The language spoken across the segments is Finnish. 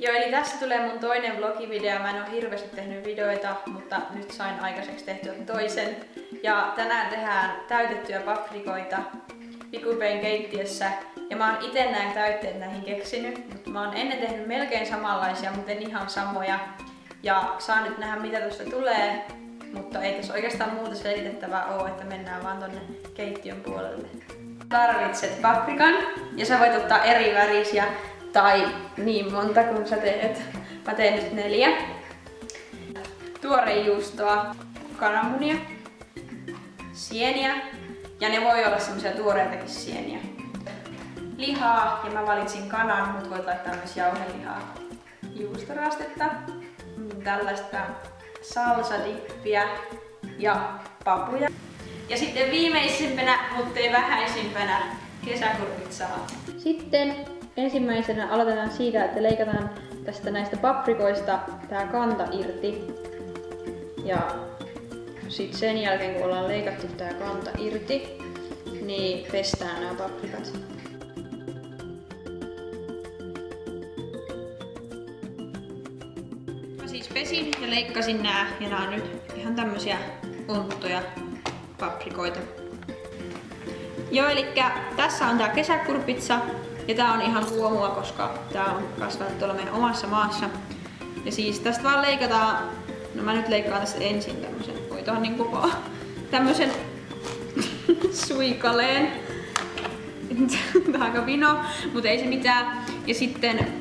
Joo, eli tässä tulee mun toinen vlogivideo. Mä en oo hirveästi tehnyt videoita, mutta nyt sain aikaiseksi tehtyä toisen. Ja tänään tehdään täytettyjä paprikoita Pikupein keittiössä. Ja mä oon ite nämä täytteet näihin keksinyt, mutta mä oon ennen tehnyt melkein samanlaisia, mutta en ihan samoja. Ja saan nyt nähdä mitä tosta tulee, mutta ei tässä oikeastaan muuta selitettävää oo, että mennään vaan tonne keittiön puolelle. Tarvitset paprikan ja sä voit ottaa eri värisiä tai niin monta kuin sä teet. Mä teen nyt 4. Tuorejuustoa, kananmunia, sieniä ja ne voi olla semmosia tuoreitakin sieniä. Lihaa ja mä valitsin kanan, mut voit laittaa myös jauhelihaa. Juustoraastetta, tällaista salsadippiä ja papuja. Ja sitten viimeisimpänä, mutta ei vähäisimpänä, kesäkurpitsaa. Sitten ensimmäisenä aloitetaan siitä, että leikataan tästä näistä paprikoista tää kanta irti. Ja sitten sen jälkeen kun ollaan leikattu tää kanta irti, niin pestään nämä paprikat. Mä siis pesin ja leikkasin nää ja nää on nyt ihan tämmösiä onttoja paprikoita. Joo, elikkä tässä on tää kesäkurpitsa ja tää on ihan luomua, koska tää on kasvanut tuolla meidän omassa maassa. Ja siis tästä vaan leikataan, no mä nyt leikkaan tästä ensin tämmösen, voitohan niin kuvaa, tämmösen suikaleen. Tää on aika vino, mutta ei se mitään. Ja sitten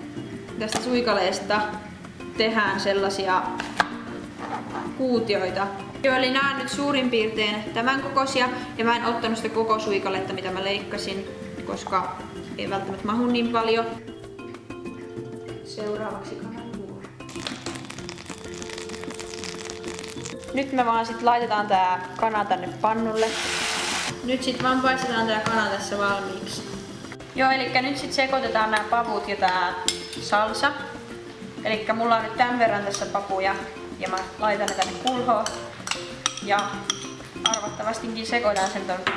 tästä suikaleesta tehdään sellaisia kuutioita. Joo, eli nää on nyt suurin piirtein tämän kokoisia ja mä en ottanut sitä koko suikaletta mitä mä leikkasin, koska ei välttämättä mahu niin paljon. Seuraavaksi kananmuuri. Nyt me vaan sit laitetaan tää kana tänne pannulle. Nyt sit vaan paistetaan tää kana tässä valmiiksi. Joo, eli nyt sit sekoitetaan nämä pavut ja tää salsa. Elikkä mulla on nyt tän verran tässä papuja ja mä laitan ne tänne kulhoon. Ja arvattavastikin sekoitan sen ton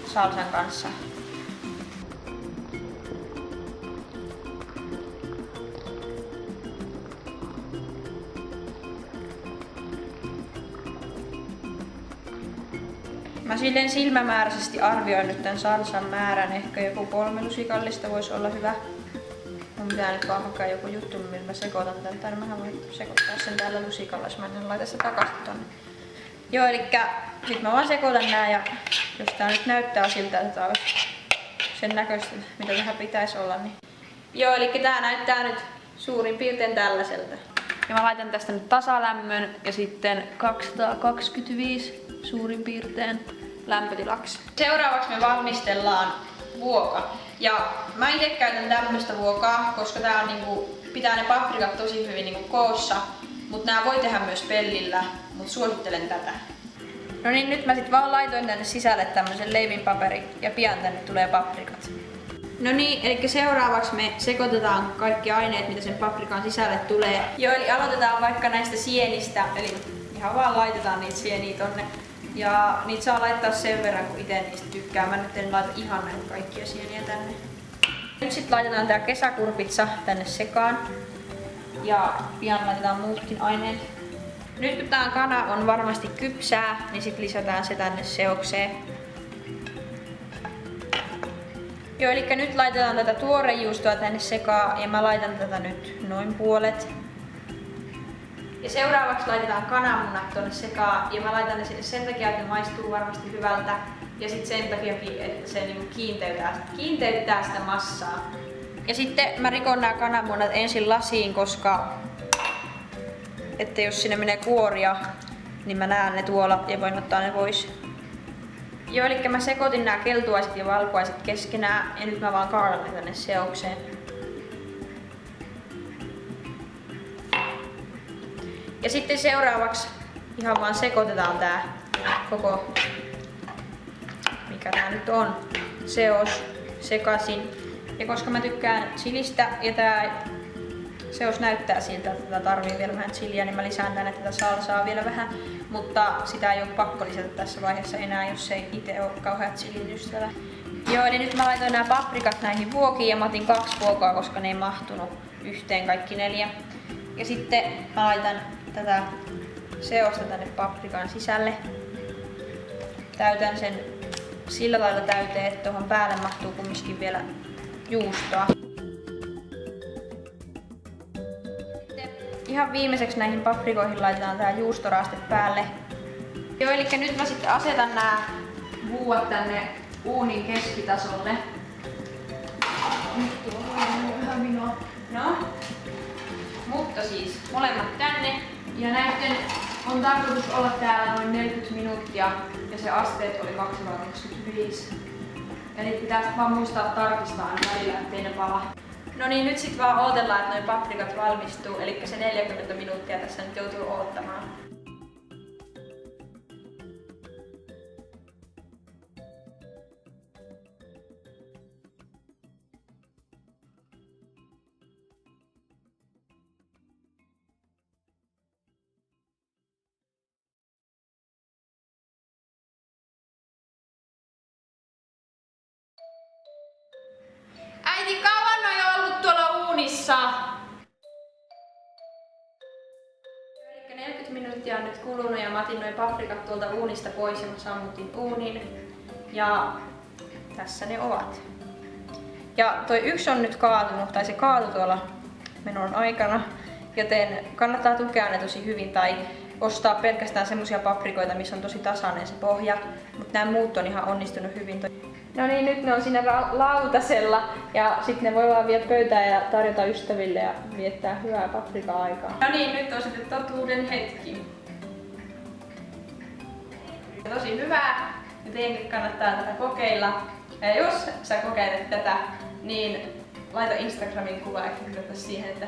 salsan kanssa. Mä silleen silmämääräisesti arvioin nyt tän salsan määrän. Ehkä joku 3 lusikallista voisi olla hyvä. Mun pitää nyt vaan hakea joku juttu, millä mä sekoitan tän. Tai mähän voin sekoittaa sen tällä lusikalla, jos mä en laita sitä takaisin tonne. Joo, elikkä sit mä vaan sekoitan nää ja jos tää nyt näyttää siltä, että tää olisi sen näköistä, mitä tähän pitäisi olla, niin... Joo, elikkä tää näyttää nyt suurin piirtein tällaiselta. Ja mä laitan tästä nyt tasalämmön ja sitten 225 suurin piirtein lämpötilaksi. Seuraavaksi me valmistellaan vuoka. Ja mä itse käytän tämmöstä vuokaa, koska tää on niinku, pitää ne paprikat tosi hyvin niinku koossa. Mut nää voi tehdä myös pellillä, mut suosittelen tätä. No niin, nyt mä sit vaan laitoin tänne sisälle tämmösen leivinpaperin ja pian tänne tulee paprikat. No niin, eli seuraavaksi me sekoitetaan kaikki aineet, mitä sen paprikan sisälle tulee. Joo, eli aloitetaan vaikka näistä sienistä, eli ihan vaan laitetaan niitä sieniä tonne. Ja niitä saa laittaa sen verran, kun ite niistä tykkää. Mä nyt en laita ihan näitä kaikkia sieniä tänne. Nyt sit laitetaan tää kesäkurpitsa tänne sekaan. Ja pian laitetaan muutkin aineet. Nyt kun tää kana on varmasti kypsää, niin sit lisätään se tänne seokseen. Joo, eli nyt laitetaan tätä tuorejuustoa tänne sekaan ja mä laitan tätä nyt noin puolet. Ja seuraavaksi laitetaan kananmunat tonne sekaan ja mä laitan ne sinne sen takia, että ne maistuu varmasti hyvältä. Ja sit sen takia, että se niinku kiinteyttää sitä massaa. Ja sitten mä rikon nämä kananmunat ensin lasiin, koska että jos sinne menee kuoria, niin mä näen ne tuolla ja voin ottaa ne pois. Joo, eli mä sekoitin nämä keltuaiset ja valkuaiset keskenään ja nyt mä vaan kaadan ne tänne seokseen. Ja sitten seuraavaksi ihan vaan sekoitetaan tää koko, mikä tää nyt on, seos sekaisin. Ja koska mä tykkään chilistä ja tää seos näyttää siltä, että tätä tarvii vielä vähän chiliä, niin mä lisään tänne tätä salsaa vielä vähän. Mutta sitä ei ole pakko lisätä tässä vaiheessa enää, jos ei itse ole kauhean chilin ystävä. Joo, eli nyt mä laitoin nämä paprikat näihin vuokiin ja mä otin 2 vuokaa, koska ne ei mahtunut yhteen kaikki 4. Ja sitten mä laitan tätä seosta tänne paprikan sisälle. Täytän sen sillä lailla täyteen, että tuohon päälle mahtuu kumminkin vielä juustoa. Sitten ihan viimeiseksi näihin paprikoihin laitetaan tää juustoraste päälle. Joo, eli nyt mä sitten asetan nää vuuat tänne uunin keskitasolle. Nyt tuo on vähän vinoa. No, mutta siis molemmat tänne. Ja näiden on tarkoitus olla täällä noin 40 minuuttia ja se asteet oli 225. Eli pitää vaan muistaa tarkistaa välillä, ettei ne pala. No niin, nyt sit vaan odotellaan, että noi paprikat valmistuu, eli se 40 minuuttia tässä nyt joutuu odottamaan. Äiti, kauan on jo ollut tuolla uunissa? Eli 40 minuuttia on nyt kulunut ja mä otin noin paprikat tuolta uunista pois ja mä sammutin uunin. Ja tässä ne ovat. Ja toi yksi on nyt kaatunut, tai se kaatui tuolla menon aikana. Joten kannattaa tukea ne tosi hyvin tai ostaa pelkästään semmosia paprikoita, missä on tosi tasainen se pohja. Mutta nämä muut on ihan onnistunut hyvin. No niin, nyt ne on siinä lautasella ja sitten ne voi vaan viedä pöytään ja tarjota ystäville ja viettää hyvää paprika-aikaa. No niin, nyt on sitten totuuden hetki. Tosi hyvää ja teidänkin kannattaa tätä kokeilla. Ja jos sä kokeilet tätä, niin laita Instagramin kuva ja kirjoita siihen, että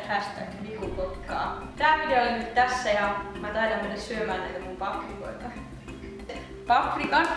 #vikukokkaa. Tää video oli nyt tässä ja mä taidan mennä syömään näitä mun paprikoita. Paprikan!